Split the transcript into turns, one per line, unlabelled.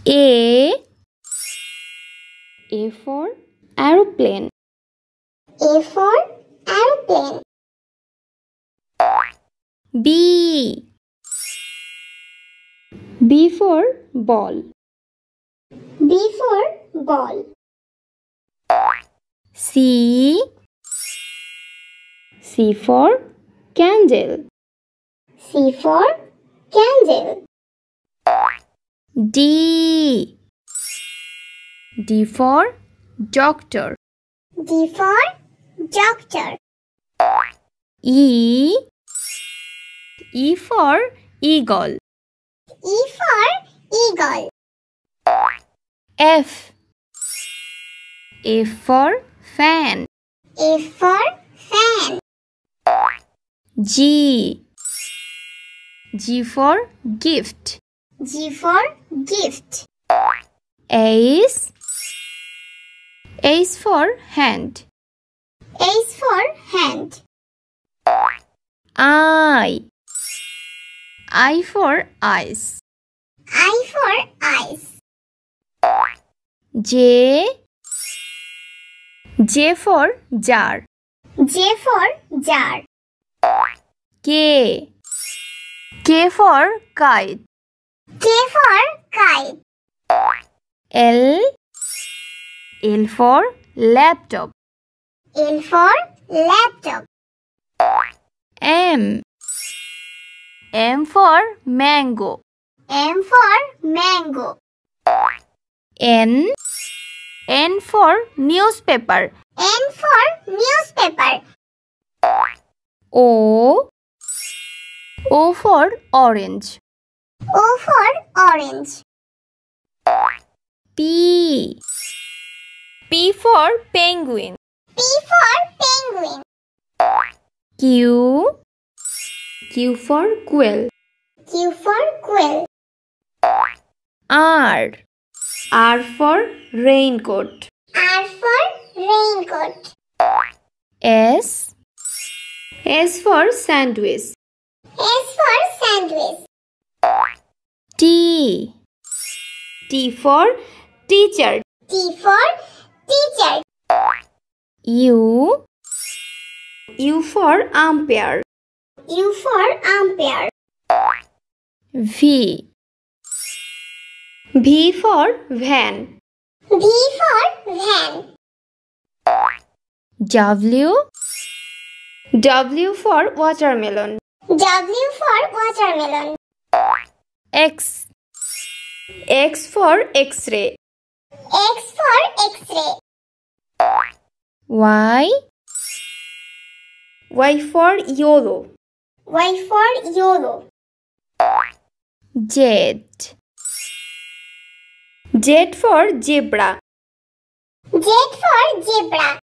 A. A for aeroplane.
A for aeroplane.
B. B for ball.
B for ball.
C. C for candle.
C for candle.
D. D for doctor.
D for doctor.
E. E for eagle.
E for eagle.
F. F for fan.
F for fan.
G. G for gift.
G for gift.
H. H for hand.
H for hand.
I. I for eyes.
I for eyes.
J. J for jar.
J for jar.
K. K for kite.
K for kite.
L. L for laptop.
L for laptop.
M. M for mango.
M for mango.
N. N for newspaper.
N for newspaper.
O. O for orange.
O for orange.
P. P for penguin.
P for penguin.
Q. Q for quail.
Q for quail.
R. R for raincoat.
R for raincoat.
S. S for sandwich.
S for sandwich.
T. T for teacher.
T for teacher.
U. U for umpire.
U for umpire.
V. V for van.
V for van.
W. W for watermelon.
W for watermelon.
X. X for X-ray.
X for X-ray.
Y. Y for yellow.
Y for yellow.
Z. Z for zebra.
Z for zebra.